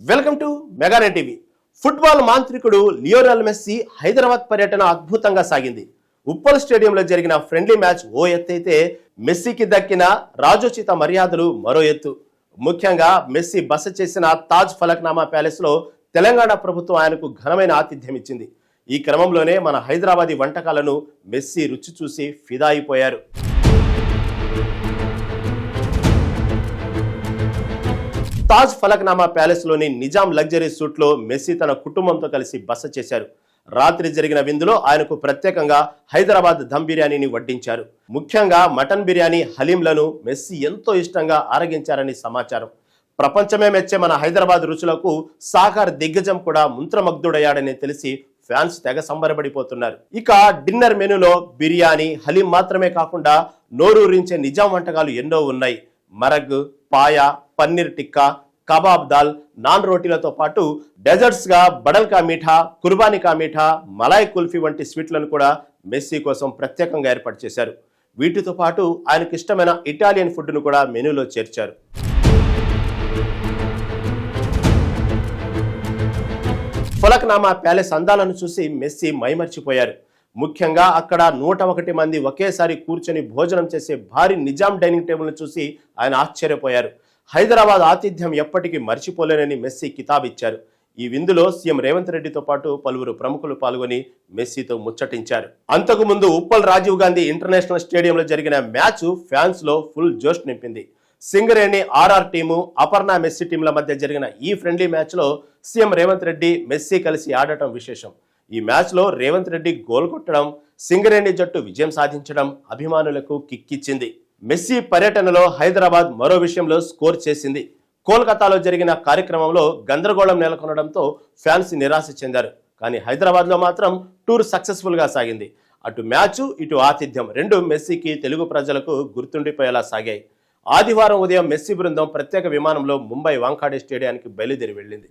Welcome to Mega Nine TV. Football మాంత్రికుడు Lionel Messi Hyderabad పర్యటన అద్భుతంగా సాగింది. ఉప్పల్ స్టేడియంలో జరిగిన ఫ్రెండ్లీ మ్యాచ్ ఓ ఎత్తైతే మెస్సీకి దక్కిన రాజోచిత మర్యాదలు మరో ఎత్తు. ముఖ్యంగా మెస్సీ బస చేసిన తాజ్ ఫలక్నామా ప్యాలెస్ లో తెలంగాణ ప్రభుత్వం ఆయనకు ఘనమైన ఆతిథ్యం ఇచ్చింది. ఈ క్రమంలోనే మన హైదరాబాదీ వంటకాలను మెస్సీ రుచి చూసి ఫిదా అయిపోయారు. తాజ్ ఫలక్నామా ప్యాలెస్ లోని నిజాం లగ్జరీ సూట్ లో మెస్సీ తన కుటుంబంతో కలిసి బస చేశారు. రాత్రి జరిగిన విందులో ఆయనకు ప్రత్యేకంగా హైదరాబాద్ దమ్ బిర్యానీని వడ్డించారు. ముఖ్యంగా మటన్ బిర్యానీ, హలీంలను మెస్సీ ఎంతో ఇష్టంగా ఆరగించారని సమాచారం. ప్రపంచమే మెచ్చే మన హైదరాబాద్ రుచులకు సాకార్ దిగ్గజం కూడా మంత్రముగ్ధుడయ్యాడని తెలిసి ఫ్యాన్స్ తెగ సంబరపడిపోతున్నారు. ఇక డిన్నర్ మెనూలో బిర్యానీ, హలీం మాత్రమే కాకుండా నోరూరించే నిజాం వంటకాలు ఎన్నో ఉన్నాయి. మరగ్, పాయ, పన్నీర్ టిక్కా, కబాబ్ దాల్, నాన్ రోటీలతో పాటు డెజర్ట్స్ గా బడల్ కా మీఠా, కుర్బానీ కా మీఠా, మలాయ్ కుల్ఫీ వంటి స్వీట్లను కూడా మెస్సీ కోసం ప్రత్యేకంగా ఏర్పాటు చేశారు. వీటితో పాటు ఆయనకు ఇష్టమైన ఇటాలియన్ ఫుడ్ ను కూడా మెనూలో చేర్చారు. ఫలక్నామా ప్యాలెస్ అందాలను చూసి మెస్సీ మైమర్చిపోయారు. ముఖ్యంగా అక్కడ 101 మంది ఒకేసారి కూర్చొని భోజనం చేసే భారీ నిజాం డైనింగ్ టేబుల్ ను చూసి ఆయన ఆశ్చర్యపోయారు. హైదరాబాద్ ఆతిథ్యం ఎప్పటికీ మర్చిపోలేనని మెస్సీ కితాబిచ్చారు. ఈ విందులో సీఎం రేవంత్ రెడ్డితో పాటు పలువురు ప్రముఖులు పాల్గొని మెస్సీతో ముచ్చటించారు. అంతకు ముందు ఉప్పల్ రాజీవ్ గాంధీ ఇంటర్నేషనల్ స్టేడియంలో జరిగిన మ్యాచ్ ఫ్యాన్స్ లో ఫుల్ జోష్ నింపింది. Singareni RR team, Aparna Messi టీంల మధ్య జరిగిన ఈ ఫ్రెండ్లీ మ్యాచ్ లో సీఎం రేవంత్ రెడ్డి, మెస్సీ కలిసి ఆడటం విశేషం. ఈ మ్యాచ్ లో రేవంత్ రెడ్డి గోల్ కొట్టడం, సింగరేణి జట్టు విజయం సాధించడం అభిమానులకు కిక్కిచ్చింది. మెస్సీ పర్యటనలో హైదరాబాద్ మరో విషయంలో స్కోర్ చేసింది. కోల్కతాలో జరిగిన కార్యక్రమంలో గందరగోళం నెలకొనడంతో ఫ్యాన్స్ నిరాశ చెందారు. కానీ హైదరాబాద్ లో మాత్రం టూర్ సక్సెస్ఫుల్ గా సాగింది. అటు మ్యాచ్, ఇటు ఆతిథ్యం రెండు మెస్సీకి, తెలుగు ప్రజలకు గుర్తుండిపోయేలా సాగాయి. ఆదివారం ఉదయం మెస్సీ బృందం ప్రత్యేక విమానంలో ముంబై వాంఖాడే స్టేడియానికి బయలుదేరి వెళ్ళింది.